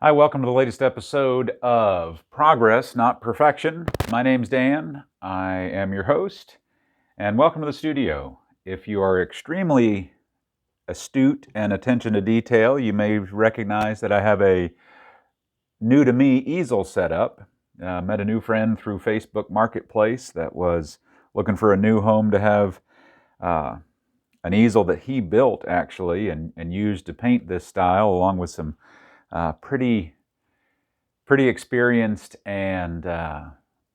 Hi, welcome to the latest episode of Progress, Not Perfection. My name's Dan. I am your host, and welcome to the studio. If you are extremely astute and attention to detail, you may recognize that I have a new-to-me easel set up. Met a new friend through Facebook Marketplace that was looking for a new home to have an easel that he built, actually, and used to paint this style, along with some pretty experienced and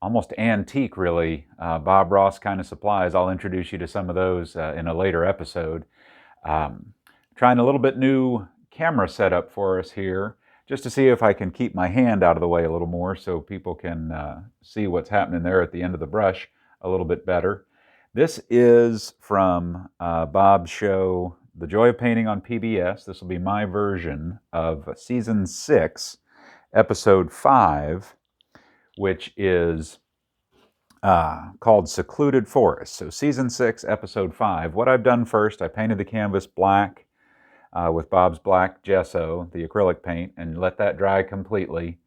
almost antique, really, Bob Ross kind of supplies. I'll introduce you to some of those in a later episode. Trying a little bit new camera setup for us here, just to see if I can keep my hand out of the way a little more so people can see what's happening there at the end of the brush a little bit better. This is from Bob's show, The Joy of Painting on PBS. This will be my version of Season 6, Episode 5, which is called Secluded Forest. So Season 6, Episode 5. What I've done first, I painted the canvas black with Bob's black gesso, the acrylic paint, and let that dry completely.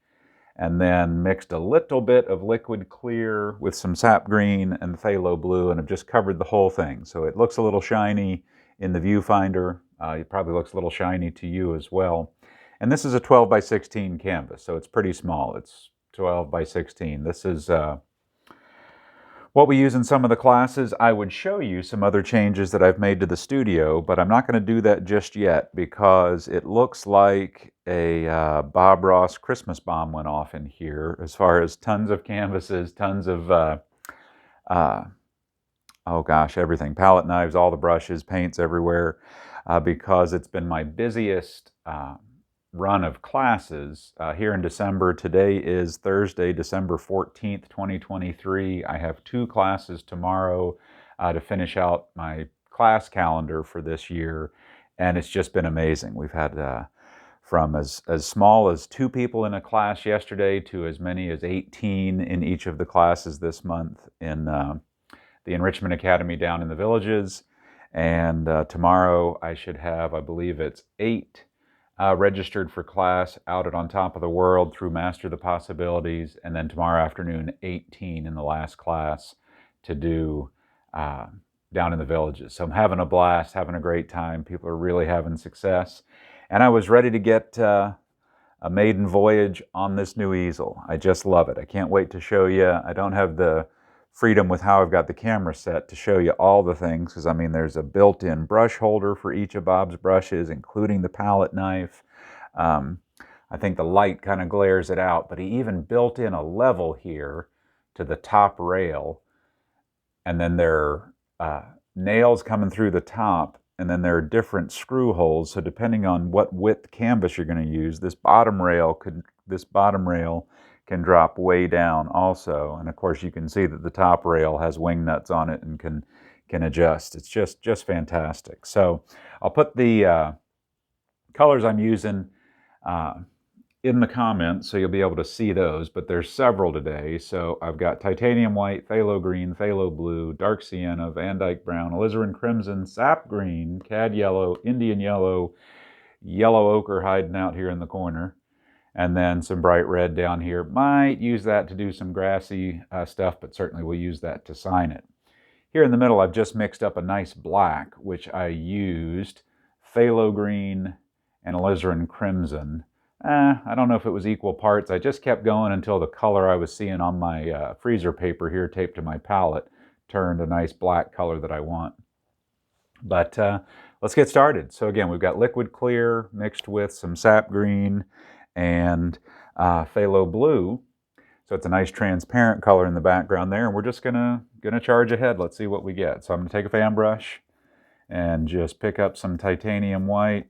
And then mixed a little bit of liquid clear with some sap green and phthalo blue, and have just covered the whole thing. So it looks a little shiny in the viewfinder. It probably looks a little shiny to you as well. And this is a 12 by 16 canvas, so it's pretty small. It's 12 by 16. This is what we use in some of the classes. I would show you some other changes that I've made to the studio, but I'm not going to do that just yet because it looks like a Bob Ross Christmas bomb went off in here, as far as tons of canvases, tons of, oh gosh, everything. Palette knives, all the brushes, paints everywhere, because it's been my busiest run of classes here in December. Today is Thursday, December 14th, 2023. I have 2 classes tomorrow to finish out my class calendar for this year, and it's just been amazing. We've had from as small as 2 people in a class yesterday to as many as 18 in each of the classes this month in the Enrichment Academy down in the Villages. And tomorrow I should have, I believe it's 8 registered for class out at On Top of the World through Master the Possibilities, and then tomorrow afternoon 18 in the last class to do down in the Villages. So I'm having a blast, having a great time. People are really having success, and I was ready to get a maiden voyage on this new easel. I just love it. I can't wait to show you. I don't have the freedom with how I've got the camera set to show you all the things, because I mean there's a built-in brush holder for each of Bob's brushes, including the palette knife. I think the light kind of glares it out, but he even built in a level here to the top rail, and then there are nails coming through the top, and then there are different screw holes, so depending on what width canvas you're going to use, this bottom rail can drop way down also. And of course you can see that the top rail has wing nuts on it and can adjust. It's just fantastic. So I'll put the colors I'm using in the comments so you'll be able to see those, but there's several today. So I've got titanium white, phthalo green, phthalo blue, dark sienna, Van Dyke brown, alizarin crimson, sap green, cad yellow, Indian yellow, yellow ochre hiding out here in the corner, and then some bright red down here. Might use that to do some grassy stuff, but certainly we'll use that to sign it. Here in the middle, I've just mixed up a nice black, which I used phthalo green and alizarin crimson. I don't know if it was equal parts. I just kept going until the color I was seeing on my freezer paper here taped to my palette turned a nice black color that I want. But let's get started. So again, we've got liquid clear mixed with some sap green and phthalo blue, so it's a nice transparent color in the background there, and we're just gonna charge ahead. Let's see what we get. So I'm gonna take a fan brush and just pick up some titanium white,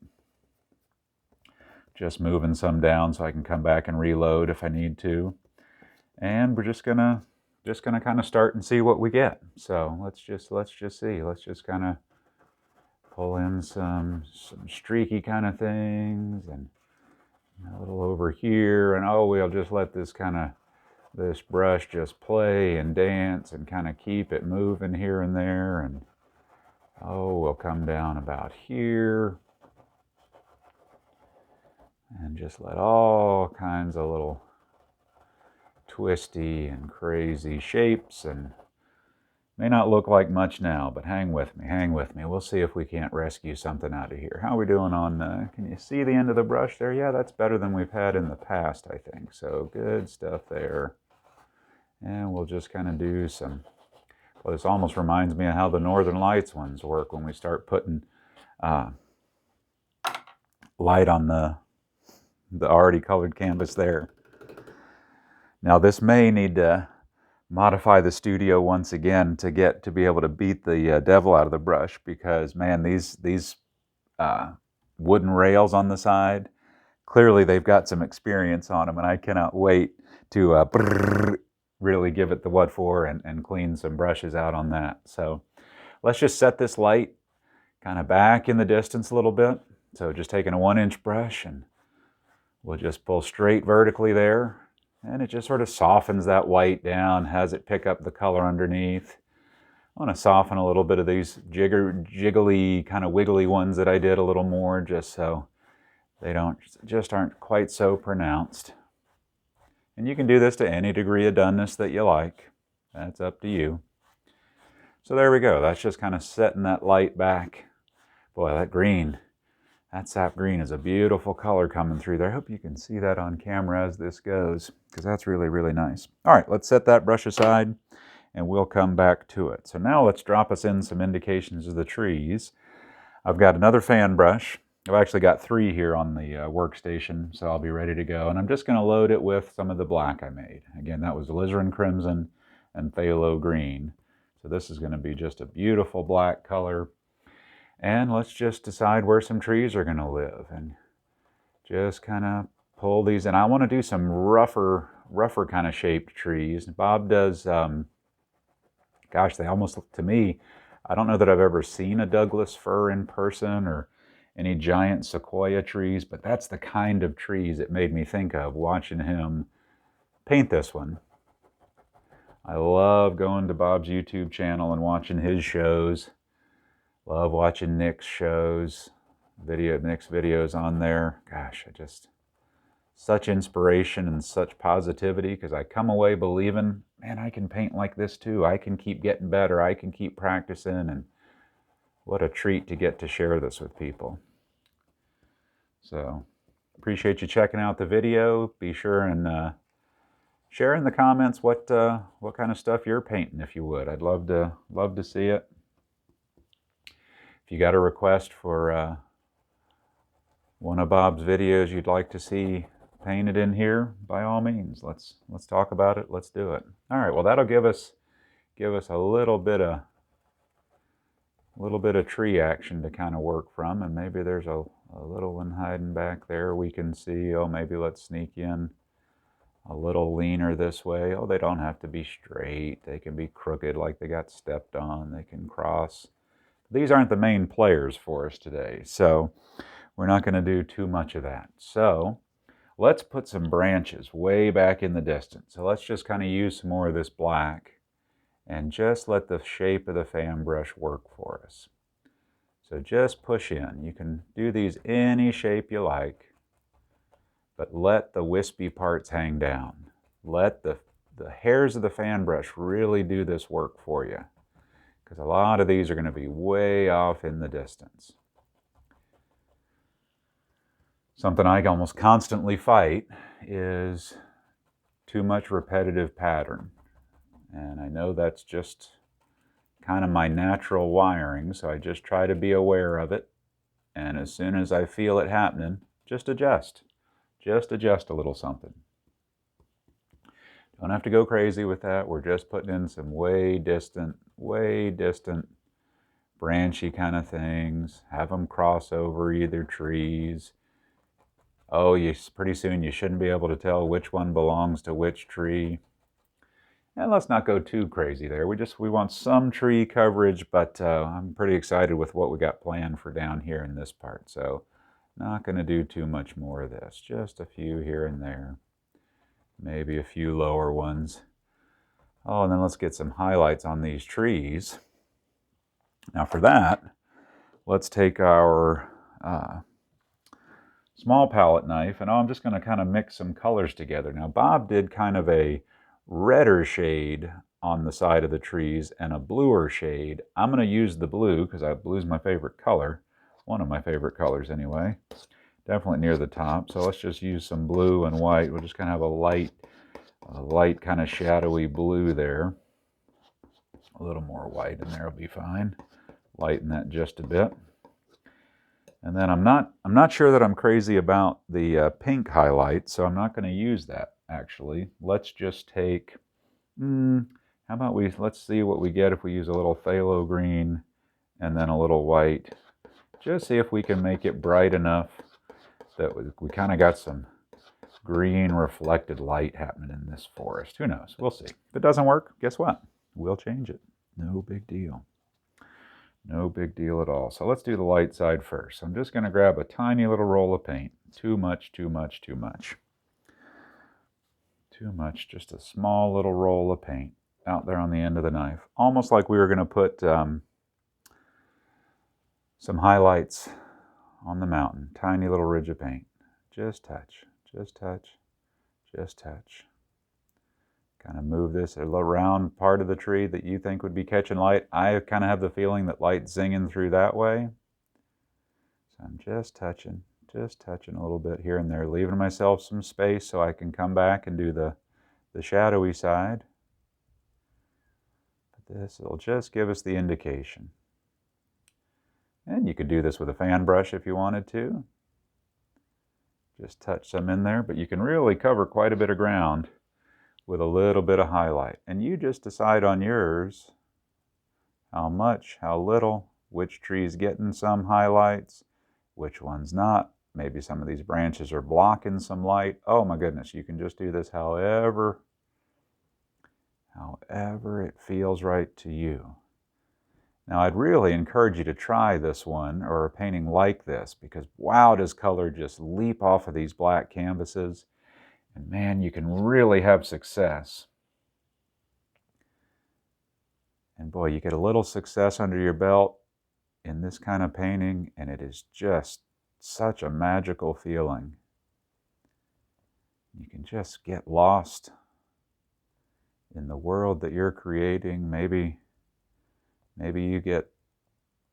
just moving some down so I can come back and reload if I need to, and we're just gonna kind of start and see what we get. So let's just see. Let's just kind of pull in some streaky kind of things, and a little over here, and oh, we'll just let this brush just play and dance and kind of keep it moving here and there, and oh, we'll come down about here and just let all kinds of little twisty and crazy shapes, and may not look like much now, but hang with me, hang with me. We'll see if we can't rescue something out of here. How are we doing on, can you see the end of the brush there? Yeah, that's better than we've had in the past, I think. So good stuff there. And we'll just kind of do some, well, this almost reminds me of how the Northern Lights ones work when we start putting light on the already colored canvas there. Now this may need to modify the studio once again to be able to beat the devil out of the brush, because man, these wooden rails on the side, clearly they've got some experience on them, and I cannot wait to really give it the what for and clean some brushes out on that. So let's just set this light kind of back in the distance a little bit. So just taking a 1-inch brush, and we'll just pull straight vertically there, and it just sort of softens that white down, has it pick up the color underneath. I want to soften a little bit of these jiggly, kind of wiggly ones that I did a little more, just so they aren't quite so pronounced. And you can do this to any degree of doneness that you like. That's up to you. So there we go. That's just kind of setting that light back. Boy, that green, that sap green is a beautiful color coming through there. I hope you can see that on camera as this goes, because that's really, really nice. All right, let's set that brush aside, and we'll come back to it. So now let's drop us in some indications of the trees. I've got another fan brush. I've actually got 3 here on the workstation, so I'll be ready to go. And I'm just going to load it with some of the black I made. Again, that was alizarin crimson and phthalo green. So this is going to be just a beautiful black color. And let's just decide where some trees are going to live, and just kind of pull these. And I want to do some rougher kind of shaped trees. Bob does, gosh, they almost look to me, I don't know that I've ever seen a Douglas fir in person or any giant sequoia trees, but that's the kind of trees it made me think of watching him paint this one. I love going to Bob's YouTube channel and watching his shows. Love watching Nick's shows, Nick's videos on there. Gosh, such inspiration and such positivity, because I come away believing, man, I can paint like this too. I can keep getting better. I can keep practicing, and what a treat to get to share this with people. So, appreciate you checking out the video. Be sure and share in the comments what kind of stuff you're painting, if you would. I'd love to see it. If you got a request for one of Bob's videos you'd like to see painted in here, by all means, let's talk about it. Let's do it. All right. Well, that'll give us a little bit of tree action to kind of work from, and maybe there's a little one hiding back there we can see. Oh, maybe let's sneak in a little leaner this way. Oh, they don't have to be straight. They can be crooked, like they got stepped on. They can cross. These aren't the main players for us today, so we're not going to do too much of that. So let's put some branches way back in the distance. So let's just kind of use some more of this black and just let the shape of the fan brush work for us. So just push in. You can do these any shape you like, but let the wispy parts hang down. Let the hairs of the fan brush really do this work for you, because a lot of these are going to be way off in the distance. Something I almost constantly fight is too much repetitive pattern. And I know that's just kind of my natural wiring, so I just try to be aware of it. And as soon as I feel it happening, just adjust. Just adjust a little something. Don't have to go crazy with that. We're just putting in some way distant, branchy kind of things. Have them cross over either trees. Oh, pretty soon you shouldn't be able to tell which one belongs to which tree. And let's not go too crazy there. We want some tree coverage, but I'm pretty excited with what we got planned for down here in this part. So not going to do too much more of this. Just a few here and there. Maybe a few lower ones. Oh, and then let's get some highlights on these trees. Now for that, let's take our small palette knife, and I'm just going to kind of mix some colors together. Now, Bob did kind of a redder shade on the side of the trees and a bluer shade. I'm going to use the blue because blue is my favorite color, one of my favorite colors anyway, definitely near the top. So let's just use some blue and white. We'll just kind of have a light kind of shadowy blue there. A little more white in there will be fine. Lighten that just a bit. And then I'm not sure that I'm crazy about the pink highlight, so I'm not going to use that actually. Let's just take, how about let's see what we get if we use a little phthalo green and then a little white. Just see if we can make it bright enough that we kind of got some green reflected light happening in this forest. Who knows? We'll see. If it doesn't work, guess what? We'll change it. No big deal. No big deal at all. So let's do the light side first. I'm just going to grab a tiny little roll of paint. Too much, too much, too much. Too much, just a small little roll of paint out there on the end of the knife. Almost like we were going to put some highlights on the mountain. Tiny little ridge of paint. Just touch, just touch, just touch. Kind of move this around part of the tree that you think would be catching light. I kind of have the feeling that light's zinging through that way. So I'm just touching a little bit here and there, leaving myself some space so I can come back and do the shadowy side. But this will just give us the indication. And you could do this with a fan brush if you wanted to. Just touch some in there, but you can really cover quite a bit of ground with a little bit of highlight. And you just decide on yours how much, how little, which tree's getting some highlights, which one's not. Maybe some of these branches are blocking some light. Oh my goodness, you can just do this however it feels right to you. Now, I'd really encourage you to try this one or a painting like this, because wow, does color just leap off of these black canvases. And man, you can really have success. And boy, you get a little success under your belt in this kind of painting, and it is just such a magical feeling. You can just get lost in the world that you're creating. Maybe you get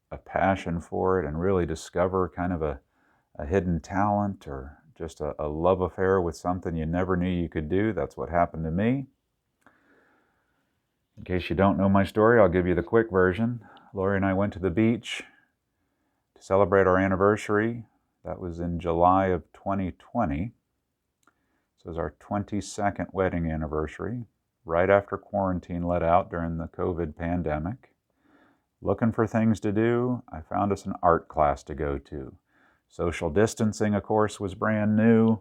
a passion for it and really discover kind of a hidden talent or just a love affair with something you never knew you could do. That's what happened to me. In case you don't know my story, I'll give you the quick version. Lori and I went to the beach to celebrate our anniversary. That was in July of 2020. So it was our 22nd wedding anniversary, right after quarantine let out during the COVID pandemic. Looking for things to do, I found us an art class to go to. Social distancing, of course, was brand new.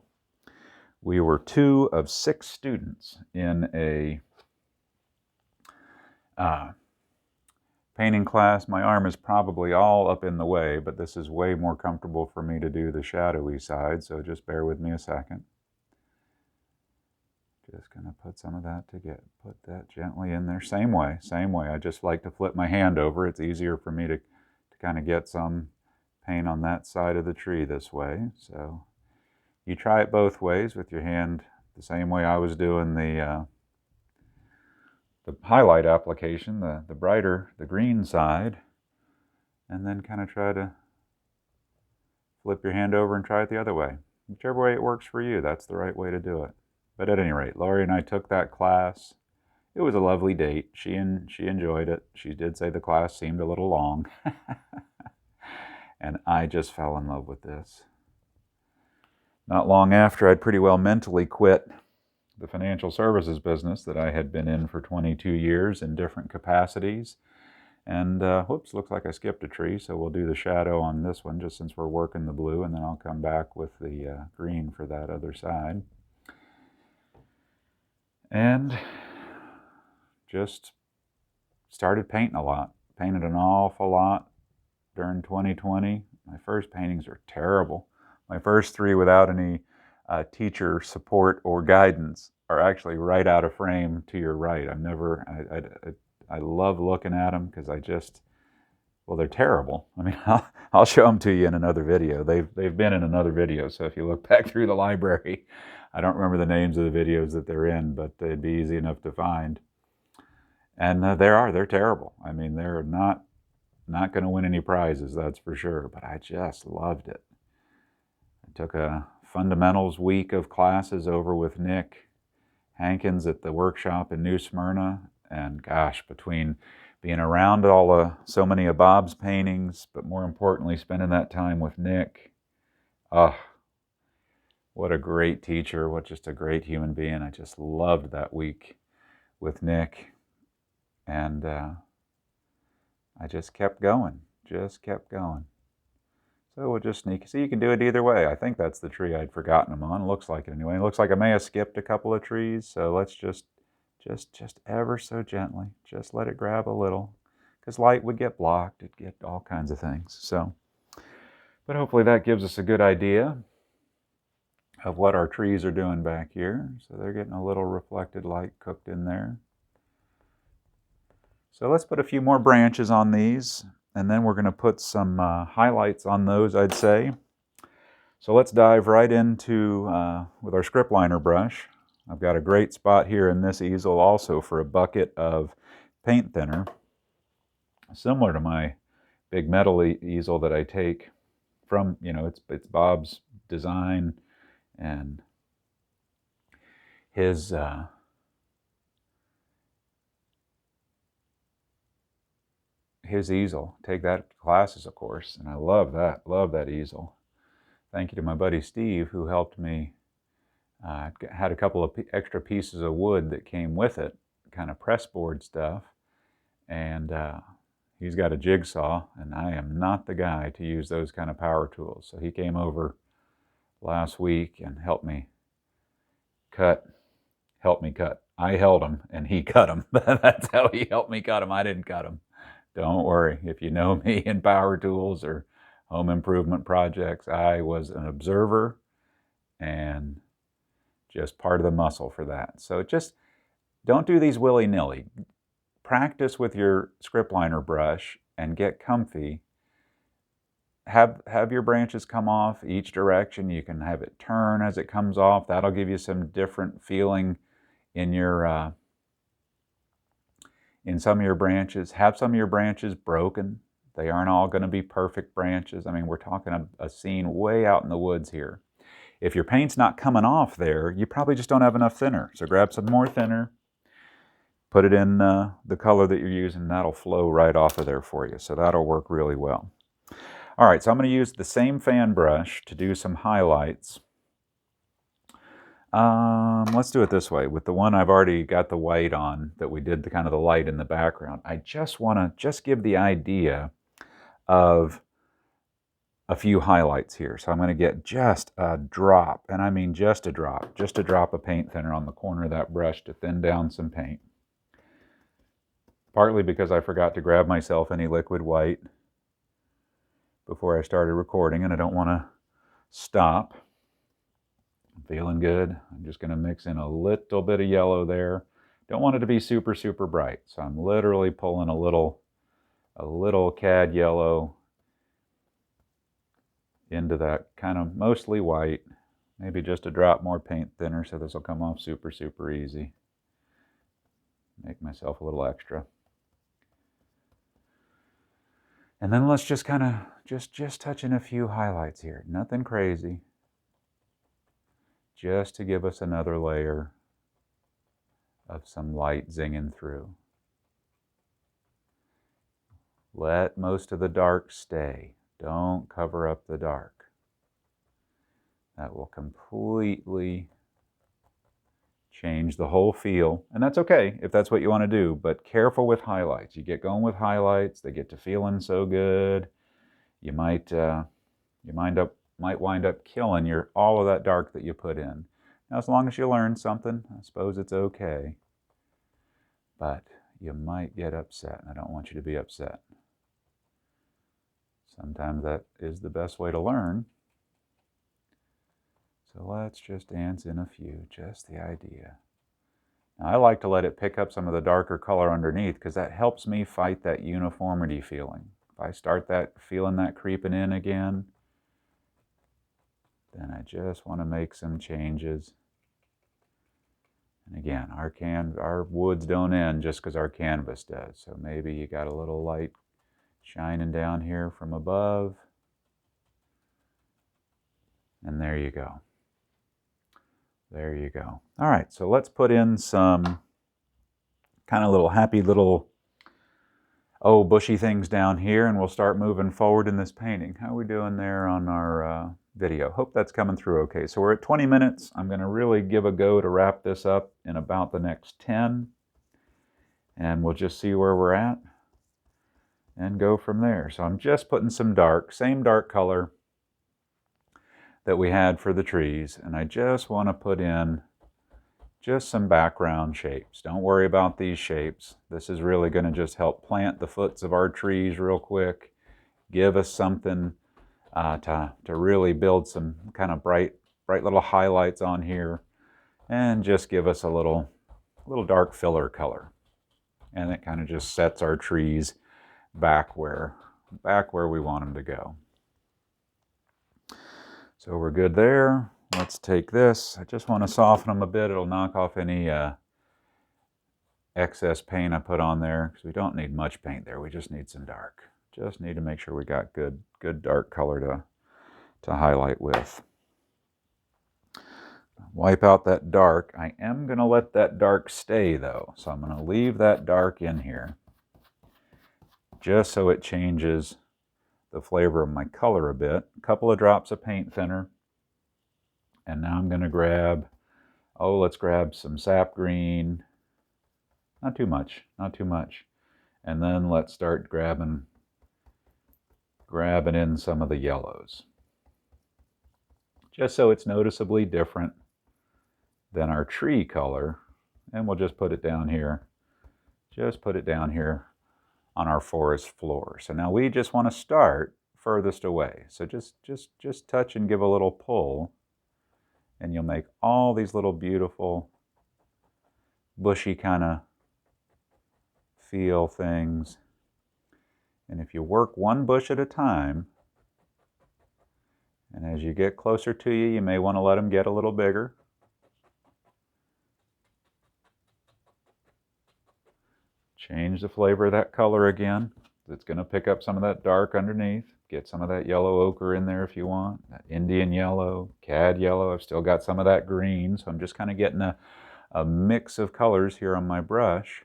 We were 2 of 6 students in a painting class. My arm is probably all up in the way, but this is way more comfortable for me to do the shadowy side, so just bear with me a second. Just going to put some of that put that gently in there. Same way. I just like to flip my hand over. It's easier for me to kind of get some paint on that side of the tree this way. So you try it both ways with your hand, the same way I was doing the highlight application, the brighter, the green side, and then kind of try to flip your hand over and try it the other way. Whichever way it works for you, that's the right way to do it. But at any rate, Lori and I took that class. It was a lovely date. She enjoyed it. She did say the class seemed a little long. And I just fell in love with this. Not long after, I'd pretty well mentally quit the financial services business that I had been in for 22 years in different capacities. And whoops, looks like I skipped a tree, so we'll do the shadow on this one just since we're working the blue, and then I'll come back with the green for that other side. And just started painting a lot. Painted an awful lot during 2020. My first paintings are terrible. My first 3 without any teacher support or guidance are actually right out of frame to your right. I love looking at them because Well, they're terrible. I mean, I'll show them to you in another video. They've been in another video, so if you look back through the library, I don't remember the names of the videos that they're in, but they'd be easy enough to find. And they're terrible. I mean, they're not going to win any prizes, that's for sure, but I just loved it. I took a fundamentals week of classes over with Nick Hankins at the workshop in New Smyrna, and gosh, between being around so many of Bob's paintings, but more importantly, spending that time with Nick, what a great teacher, what just a great human being. I just loved that week with Nick, and I just kept going. So we'll just sneak. See, you can do it either way. I think that's the tree I'd forgotten them on. It looks like it anyway. It looks like I may have skipped a couple of trees, so let's just ever so gently, just let it grab a little, because light would get blocked. It'd get all kinds of things. So, but hopefully that gives us a good idea of what our trees are doing back here. So they're getting a little reflected light cooked in there. So let's put a few more branches on these, and then we're going to put some highlights on those, I'd say. So let's dive right into, with our script liner brush. I've got a great spot here in this easel also for a bucket of paint thinner, similar to my big metal easel that I take from, it's Bob's design, and his easel. Take that to classes, of course, and I love that easel. Thank you to my buddy Steve, who helped me. Had a couple of extra pieces of wood that came with it, kind of pressboard stuff, and he's got a jigsaw, and I am not the guy to use those kind of power tools. So he came over last week and helped me cut. I held him, and he cut him. That's how he helped me cut him. I didn't cut him. Don't worry. If you know me in power tools or home improvement projects, I was an observer and just part of the muscle for that. So just don't do these willy-nilly. Practice with your script liner brush and get comfy. Have your branches come off each direction. You can have it turn as it comes off. That'll give you some different feeling in your in some of your branches. Have some of your branches broken. They aren't all going to be perfect branches. I mean, we're talking a scene way out in the woods here. If your paint's not coming off there, you probably just don't have enough thinner. So grab some more thinner, put it in the color that you're using, and that'll flow right off of there for you. So that'll work really well. All right, so I'm going to use the same fan brush to do some highlights. Let's do it this way. With the one I've already got the white on, that we did the kind of the light in the background, I just want to give the idea of a few highlights here. So I'm going to get just a drop, and I mean just a drop of paint thinner on the corner of that brush to thin down some paint. Partly because I forgot to grab myself any liquid white before I started recording, and I don't want to stop. I'm feeling good. I'm just going to mix in a little bit of yellow there. Don't want it to be super, super bright. So I'm literally pulling a little cad yellow into that kind of mostly white, maybe just a drop more paint thinner, so this will come off super, super easy. Make myself a little extra. And then let's just kind of, just touch in a few highlights here. Nothing crazy. Just to give us another layer of some light zinging through. Let most of the dark stay. Don't cover up the dark. That will completely change the whole feel. And that's okay if that's what you want to do, but careful with highlights. You get going with highlights, they get to feeling so good. You might wind up killing all of that dark that you put in. Now, as long as you learn something, I suppose it's okay. But you might get upset, and I don't want you to be upset. Sometimes that is the best way to learn. So let's just dance in a few, just the idea. Now, I like to let it pick up some of the darker color underneath because that helps me fight that uniformity feeling. if I start feeling that creeping in again, then I just want to make some changes. And again, our woods don't end just because our canvas does. So maybe you got a little light shining down here from above. And there you go. There you go. All right, so let's put in some kind of little happy little, bushy things down here, and we'll start moving forward in this painting. How are we doing there on our video? Hope that's coming through okay. So we're at 20 minutes. I'm going to really give a go to wrap this up in about the next 10. And we'll just see where we're at and go from there. So I'm just putting some dark, same dark color that we had for the trees, and I just want to put in just some background shapes. Don't worry about these shapes. This is really going to just help plant the foots of our trees real quick, give us something to really build some kind of bright little highlights on here, and just give us a little dark filler color. And it kind of just sets our trees back where we want them to go. So we're good there. Let's take this. I just want to soften them a bit. It'll knock off any excess paint I put on there, because we don't need much paint there. We just need some dark. Just need to make sure we got good dark color to highlight with. Wipe out that dark. I am going to let that dark stay though. So I'm going to leave that dark in here just so it changes the flavor of my color a bit. A couple of drops of paint thinner. And now I'm going to grab, let's grab some sap green. Not too much, not too much. And then let's start grabbing in some of the yellows. Just so it's noticeably different than our tree color. And we'll just put it down here. Just put it down here on our forest floor. So now we just want to start furthest away. So just touch and give a little pull, and you'll make all these little beautiful bushy kind of feel things. And if you work one bush at a time, and as you get closer to you may want to let them get a little bigger. Change the flavor of that color again. It's going to pick up some of that dark underneath. Get some of that yellow ochre in there if you want. That Indian yellow, cad yellow. I've still got some of that green, so I'm just kind of getting a mix of colors here on my brush.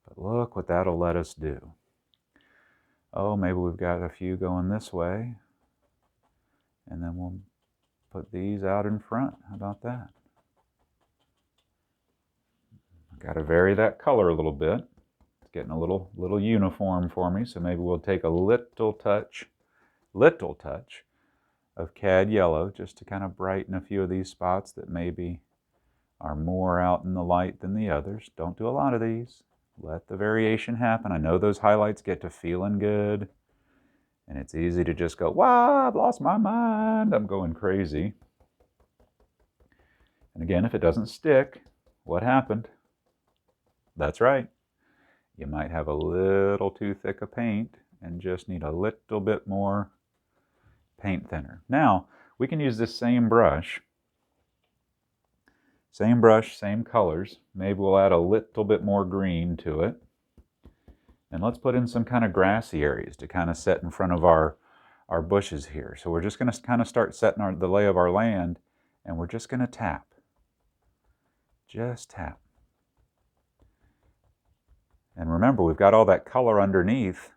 But look what that'll let us do. Oh, maybe we've got a few going this way. And then we'll put these out in front. How about that? Got to vary that color a little bit. It's getting a little uniform for me, so maybe we'll take a little touch of cad yellow just to kind of brighten a few of these spots that maybe are more out in the light than the others. Don't do a lot of these. Let the variation happen. I know those highlights get to feeling good, and it's easy to just go, wow, I've lost my mind, I'm going crazy. And again, if it doesn't stick, what happened? That's right. You might have a little too thick of paint and just need a little bit more paint thinner. Now, we can use this same brush, same colors. Maybe we'll add a little bit more green to it. And let's put in some kind of grassy areas to kind of set in front of our bushes here. So we're just going to kind of start setting the lay of our land, and we're just going to tap. Just tap. And remember, we've got all that color underneath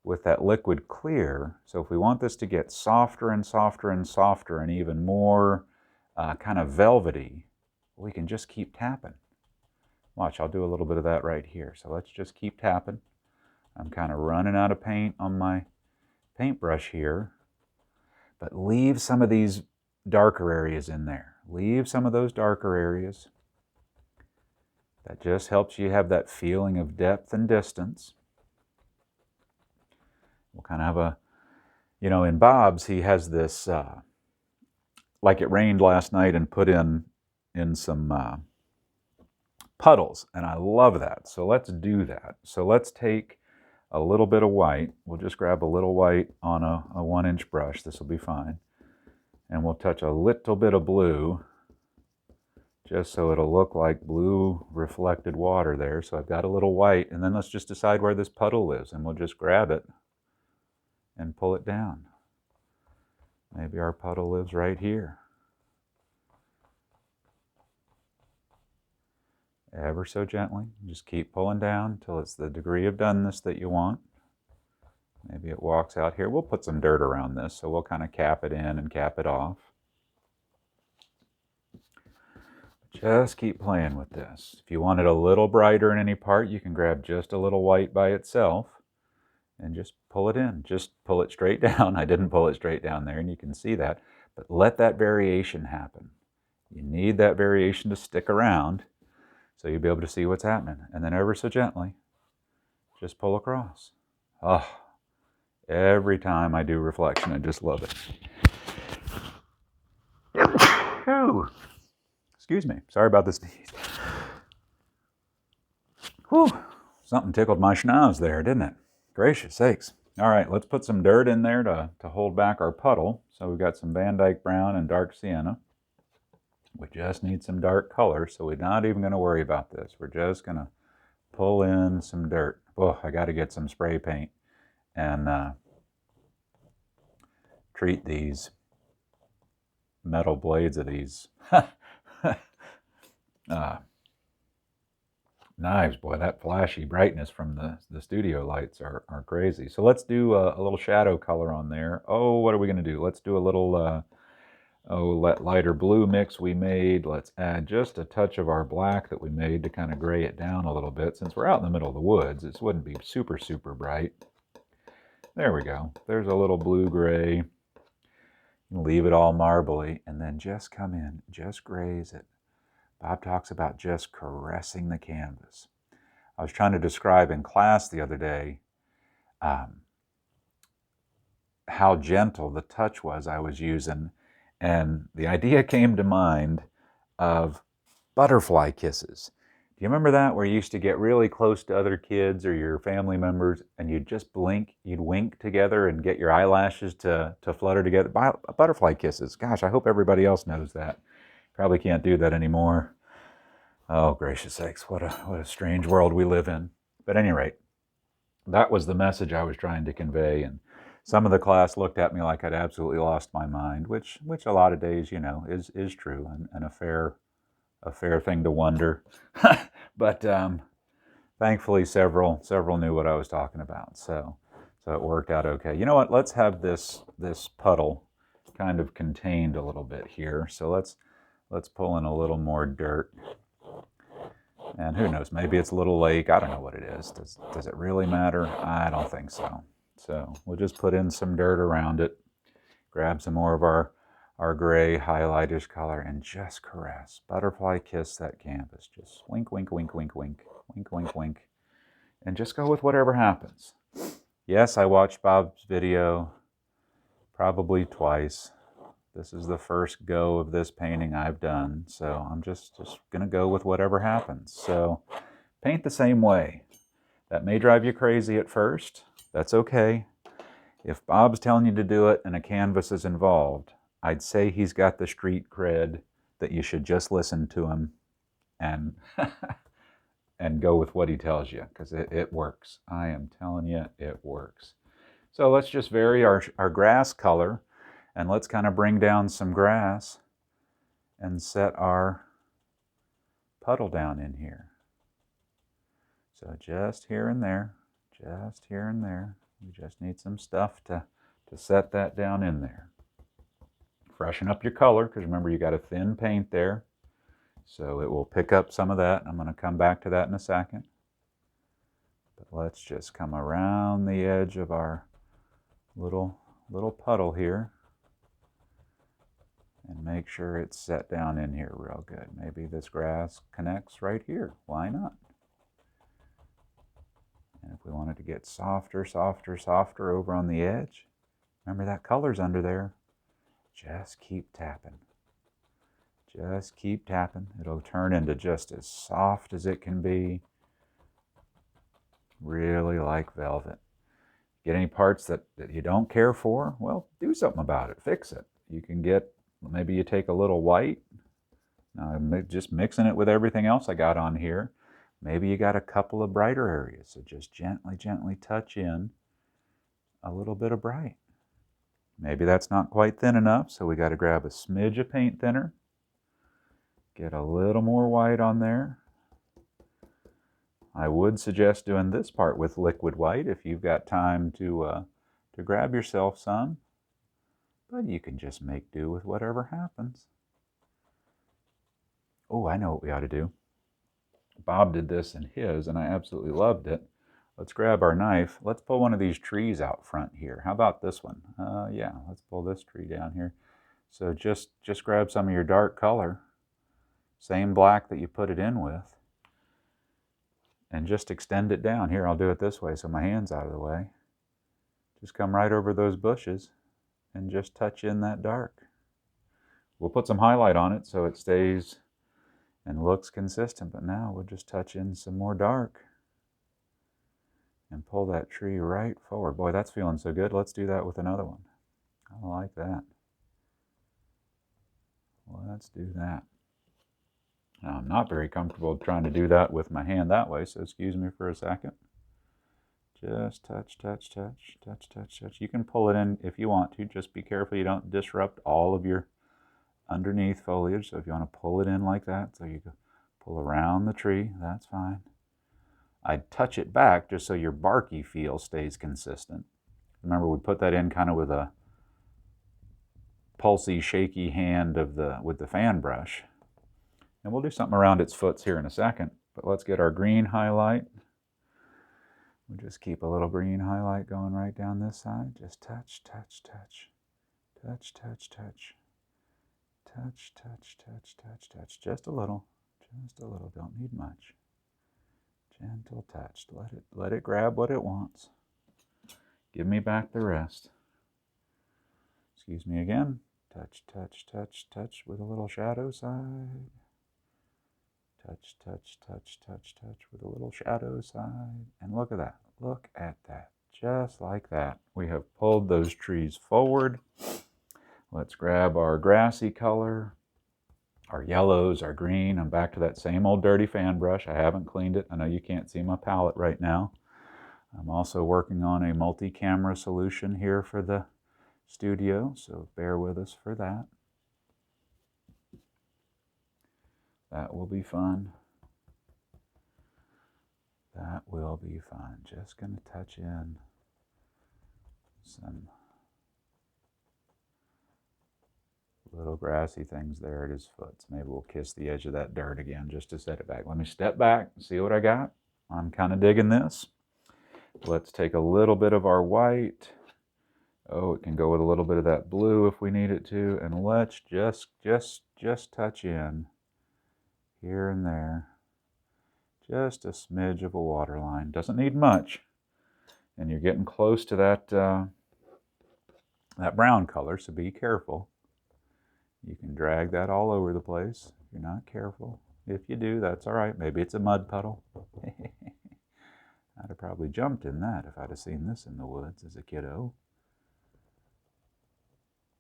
with that liquid clear. So if we want this to get softer and softer and softer and even more kind of velvety, we can just keep tapping. Watch, I'll do a little bit of that right here. So let's just keep tapping. I'm kind of running out of paint on my paintbrush here, but leave some of these darker areas in there. Leave some of those darker areas. That just helps you have that feeling of depth and distance. We'll kind of have in Bob's, he has this, like it rained last night and put in some puddles, and I love that. So let's do that. So let's take a little bit of white. We'll just grab a little white on a 1-inch brush. This will be fine. And we'll touch a little bit of blue, just so it'll look like blue reflected water there. So I've got a little white, and then let's just decide where this puddle lives, and we'll just grab it and pull it down. Maybe our puddle lives right here. Ever so gently, just keep pulling down until it's the degree of doneness that you want. Maybe it walks out here. We'll put some dirt around this, so we'll kind of cap it in and cap it off. Just keep playing with this. If you want it a little brighter in any part, you can grab just a little white by itself and just pull it in. Just pull it straight down. I didn't pull it straight down there, and you can see that. But let that variation happen. You need that variation to stick around so you'll be able to see what's happening. And then ever so gently, just pull across. Oh, every time I do reflection, I just love it. Excuse me. Sorry about this sneeze. Whew. Something tickled my schnoz there, didn't it? Gracious sakes. All right, let's put some dirt in there to hold back our puddle. So we've got some Van Dyke brown and dark sienna. We just need some dark color, so we're not even going to worry about this. We're just going to pull in some dirt. Oh, I got to get some spray paint and treat these metal blades of these knives. Boy, that flashy brightness from the studio lights are crazy. So let's do a little shadow color on there. Oh, what are we going to do? Let's do a little lighter blue mix we made. Let's add just a touch of our black that we made to kind of gray it down a little bit. Since we're out in the middle of the woods, this wouldn't be super bright. There we go. There's a little blue-gray. Leave it all marbly, and then just come in, just graze it. Bob talks about just caressing the canvas. I was trying to describe in class the other day how gentle the touch was I was using, and the idea came to mind of butterfly kisses. Do you remember that, where you used to get really close to other kids or your family members and you'd just blink, you'd wink together and get your eyelashes to flutter together? Butterfly kisses. Gosh, I hope everybody else knows that. Probably can't do that anymore. Oh, gracious sakes, what a strange world we live in. But at any rate, that was the message I was trying to convey, and some of the class looked at me like I'd absolutely lost my mind, which a lot of days, you know, is true and a fair thing to wonder. But thankfully several knew what I was talking about, so it worked out okay. You know what, let's have this puddle kind of contained a little bit here. So let's pull in a little more dirt. And who knows, maybe it's a little lake. I don't know what it is. Does it really matter? I don't think so. So we'll just put in some dirt around it, grab some more of our gray highlightish color, and just caress. Butterfly kiss that canvas. Just wink, wink, wink, wink, wink, wink, wink, wink. And just go with whatever happens. Yes, I watched Bob's video probably twice. This is the first go of this painting I've done, so I'm just going to go with whatever happens. So paint the same way. That may drive you crazy at first. That's okay. If Bob's telling you to do it and a canvas is involved, I'd say he's got the street cred that you should just listen to him and and go with what he tells you, because it works. I am telling you, it works. So let's just vary our grass color, and let's kind of bring down some grass and set our puddle down in here. So just here and there, just here and there. We just need some stuff to set that down in there. Freshen up your color, because remember, you got a thin paint there, so it will pick up some of that. I'm going to come back to that in a second. But let's just come around the edge of our little puddle here and make sure it's set down in here real good. Maybe this grass connects right here. Why not? And if we wanted to get softer, softer, softer over on the edge, remember that color's under there. Just keep tapping. Just keep tapping. It'll turn into just as soft as it can be. Really like velvet. Get any parts that you don't care for? Well, do something about it. Fix it. You can get, maybe you take a little white, just mixing it with everything else I got on here. Maybe you got a couple of brighter areas, so just gently, gently touch in a little bit of bright. Maybe that's not quite thin enough, so we got to grab a smidge of paint thinner. Get a little more white on there. I would suggest doing this part with liquid white if you've got time to grab yourself some, but you can just make do with whatever happens. Oh, I know what we ought to do. Bob did this in his, and I absolutely loved it. Let's grab our knife. Let's pull one of these trees out front here. How about this one? Yeah, let's pull this tree down here. So just grab some of your dark color, same black that you put it in with, and just extend it down. Here, I'll do it this way so my hand's out of the way. Just come right over those bushes and just touch in that dark. We'll put some highlight on it so it stays and looks consistent, but now we'll just touch in some more dark and pull that tree right forward. Boy, that's feeling so good. Let's do that with another one. I like that. Let's do that. Now, I'm not very comfortable trying to do that with my hand that way, so excuse me for a second. Just touch, touch, touch, touch, touch, touch. You can pull it in if you want to. Just be careful you don't disrupt all of your underneath foliage. So if you want to pull it in like that, so you go pull around the tree, that's fine. I'd touch it back just so your barky feel stays consistent. Remember, we put that in kind of with a pulsy, shaky hand with the fan brush. And we'll do something around its foots here in a second. But let's get our green highlight. We'll just keep a little green highlight going right down this side. Just touch, touch, touch. Touch, touch, touch. Touch, touch, touch, touch, touch. Just a little. Just a little. Don't need much. Gentle touch. Let it grab what it wants. Give me back the rest. Excuse me again. Touch, touch, touch, touch with a little shadow side. Touch, touch, touch, touch, touch with a little shadow side. And look at that. Look at that. Just like that. We have pulled those trees forward. Let's grab our grassy color, our yellows, our green. I'm back to that same old dirty fan brush. I haven't cleaned it. I know you can't see my palette right now. I'm also working on a multi-camera solution here for the studio, so bear with us for that. That will be fun. That will be fun. Just going to touch in some little grassy things there at his foot. Maybe we'll kiss the edge of that dirt again just to set it back. Let me step back and see what I got. I'm kind of digging this. Let's take a little bit of our white. Oh, it can go with a little bit of that blue if we need it to. And let's just touch in here and there. Just a smidge of a waterline. Doesn't need much. And you're getting close to that, that brown color, so be careful. You can drag that all over the place if you're not careful. If you do, that's all right. Maybe it's a mud puddle. I'd have probably jumped in that if I'd have seen this in the woods as a kiddo.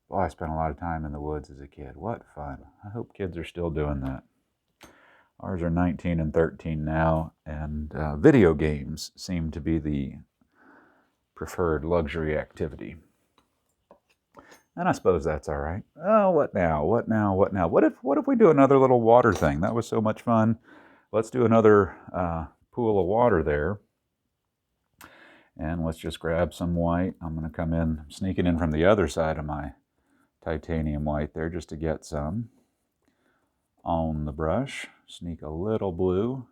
Boy, I spent a lot of time in the woods as a kid. What fun. I hope kids are still doing that. Ours are 19 and 13 now, and video games seem to be the preferred luxury activity. And I suppose that's all right. Oh, what now? What now? What now? What if we do another little water thing? That was so much fun. Let's do another pool of water there. And let's just grab some white. I'm going to come in, sneaking in from the other side of my titanium white there just to get some on the brush. Sneak a little blue.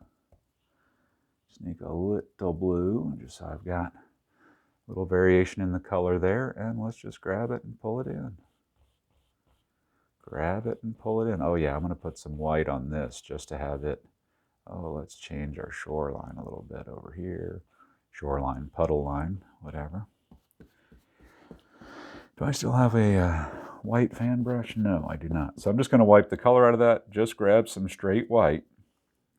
Sneak a little blue, just so I've got a little variation in the color there. And let's just grab it and pull it in. Grab it and pull it in. Oh yeah, I'm going to put some white on this just to have it. Oh, let's change our shoreline a little bit over here. Shoreline, puddle line, whatever. Do I still have a white fan brush? No, I do not. So I'm just going to wipe the color out of that. Just grab some straight white.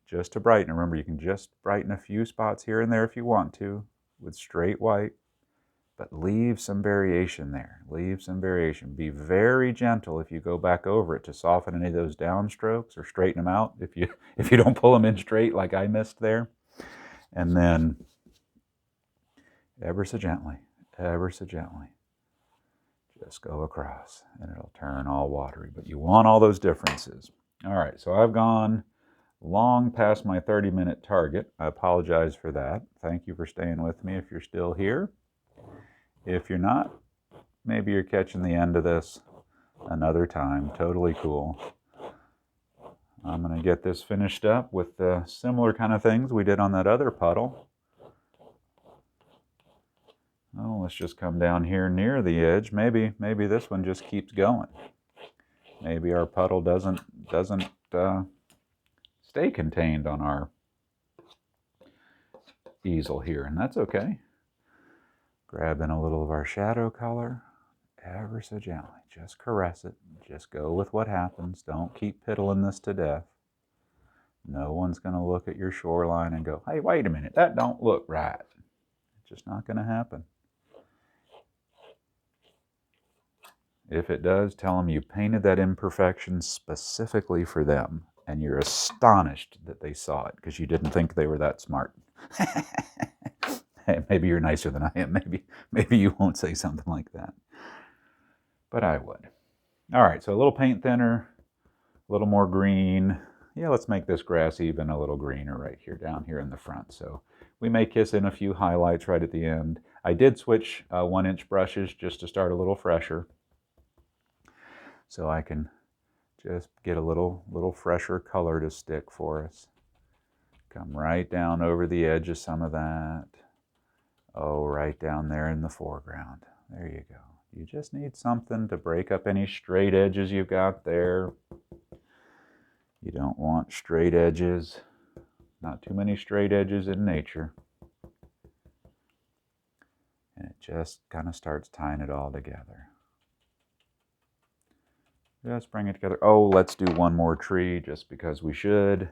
just to brighten. Remember, you can just brighten a few spots here and there if you want to with straight white, but leave some variation there. Leave some variation. Be very gentle if you go back over it to soften any of those downstrokes or straighten them out if you don't pull them in straight like I missed there. And then ever so gently, just go across and it'll turn all watery. But you want all those differences. All right, so I've gone long past my 30-minute target. I apologize for that. Thank you for staying with me if you're still here. If you're not, maybe you're catching the end of this another time. Totally cool. I'm going to get this finished up with the similar kind of things we did on that other puddle. Oh, let's just come down here near the edge. Maybe this one just keeps going. Maybe our puddle doesn't stay contained on our easel here, and that's okay. Grab in a little of our shadow color, ever so gently. Just caress it. Just go with what happens. Don't keep piddling this to death. No one's going to look at your shoreline and go, hey, wait a minute, that don't look right. It's just not going to happen. If it does, tell them you painted that imperfection specifically for them, and you're astonished that they saw it because you didn't think they were that smart. Hey, maybe you're nicer than I am. Maybe you won't say something like that. But I would. All right, so a little paint thinner, a little more green. Yeah, let's make this grass even a little greener right here, down here in the front. So we may kiss in a few highlights right at the end. I did switch 1-inch brushes just to start a little fresher, so I can just get a little fresher color to stick for us. Come right down over the edge of some of that. Oh, right down there in the foreground. There you go. You just need something to break up any straight edges you've got there. You don't want straight edges. Not too many straight edges in nature. And it just kind of starts tying it all together. Just bring it together. Oh, let's do one more tree just because we should.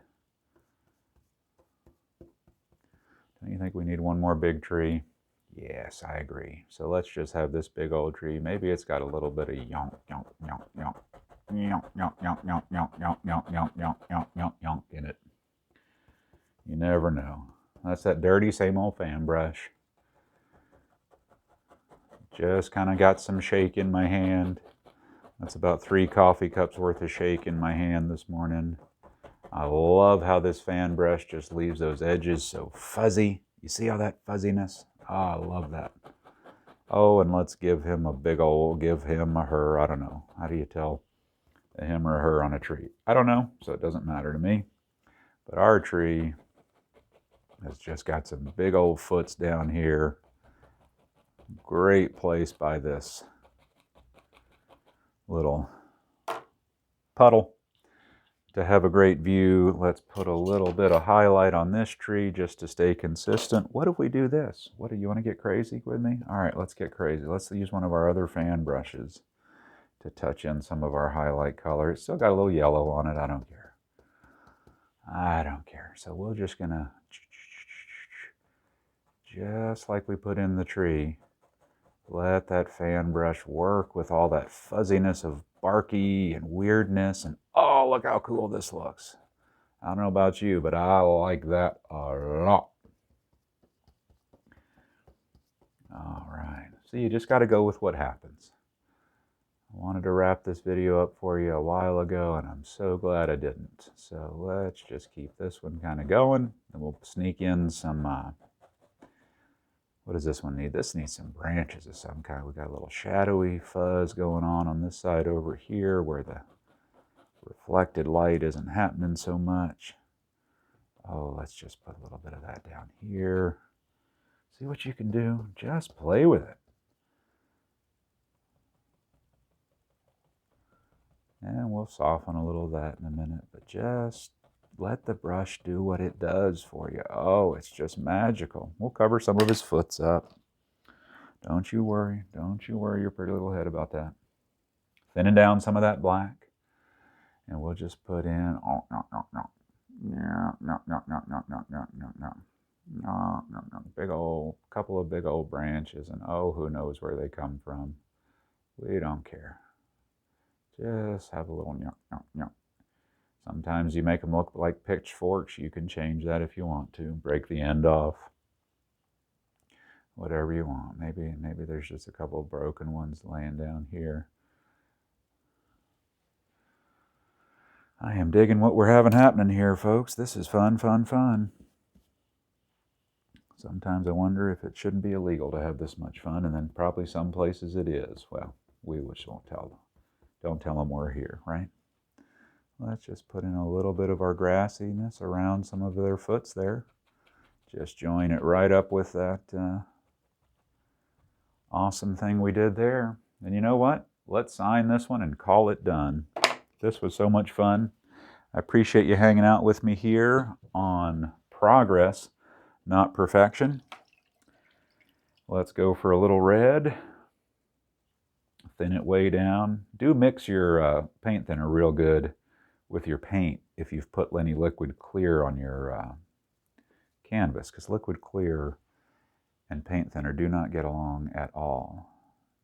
Don't you think we need one more big tree? Yes, I agree. So let's just have this big old tree. Maybe it's got a little bit of yonk, yonk, yonk, yonk, yonk, yonk, yonk, yonk, yonk, yonk, yonk, yonk, yonk, yonk, yonk, yonk in it. You never know. That's that dirty, same old fan brush. Just kind of got some shake in my hand. That's about 3 coffee cups worth of shake in my hand this morning. I love how this fan brush just leaves those edges so fuzzy. You see all that fuzziness? Oh, I love that. Oh, and let's give him a big old, give him or her, I don't know. How do you tell a him or her on a tree? I don't know, so it doesn't matter to me. But our tree has just got some big old foots down here. Great place by this little puddle to have a great view. Let's put a little bit of highlight on this tree just to stay consistent. What if we do this? What, do you want to get crazy with me? All right, let's get crazy. Let's use one of our other fan brushes to touch in some of our highlight color. It's still got a little yellow on it. I don't care. I don't care. So we're just gonna, just like we put in the tree, let that fan brush work with all that fuzziness of barky and weirdness. And oh, look how cool this looks. I don't know about you, but I like that a lot. All right. So you just got to go with what happens. I wanted to wrap this video up for you a while ago, and I'm so glad I didn't. So let's just keep this one kind of going, and we'll sneak in some what does this one need? This needs some branches of some kind. We got a little shadowy fuzz going on this side over here where the reflected light isn't happening so much. Oh, let's just put a little bit of that down here. See what you can do. Just play with it. And we'll soften a little of that in a minute, but just let the brush do what it does for you. Oh, it's just magical. We'll cover some of his foots up. Don't you worry. Don't you worry your pretty little head about that. Thinning down some of that black. And we'll just put in No, no, no, no, no, no, no, no, no. No, no, no. Big old, couple of big old branches, and oh, who knows where they come from. We don't care. Just have a little nyuk, nyuk, nyuk. Sometimes you make them look like pitchforks. You can change that if you want to. Break the end off. Whatever you want. Maybe there's just a couple of broken ones laying down here. I am digging what we're having happening here, folks. This is fun, fun, fun. Sometimes I wonder if it shouldn't be illegal to have this much fun, and then probably some places it is. Well, we just won't tell them. Don't tell them we're here, right? Let's just put in a little bit of our grassiness around some of their foots there. Just join it right up with that awesome thing we did there. And you know what? Let's sign this one and call it done. This was so much fun. I appreciate you hanging out with me here on Progress, Not Perfection. Let's go for a little red. Thin it way down. Do mix your paint thinner real good with your paint if you've put any liquid clear on your canvas, because liquid clear and paint thinner do not get along at all.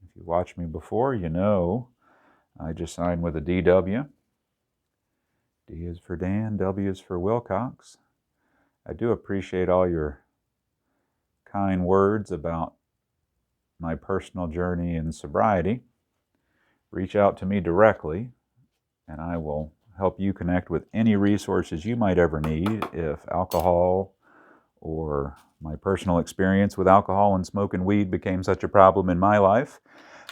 If you watched me before, you know I just signed with a DW. D is for Dan, W is for Willcox. I do appreciate all your kind words about my personal journey in sobriety. Reach out to me directly, and I will help you connect with any resources you might ever need if alcohol or my personal experience with alcohol and smoking weed became such a problem in my life.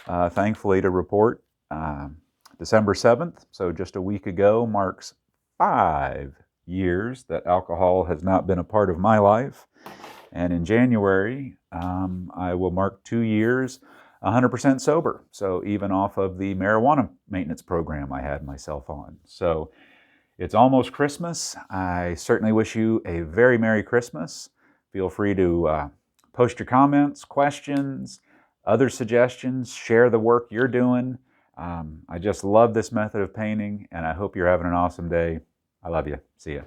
Thankfully to report, December 7th, so just a week ago, marks 5 years that alcohol has not been a part of my life. And in January, I will mark 2 years 100% sober. So even off of the marijuana maintenance program I had myself on. So it's almost Christmas. I certainly wish you a very Merry Christmas. Feel free to post your comments, questions, other suggestions, share the work you're doing. I just love this method of painting, and I hope you're having an awesome day. I love you. See ya.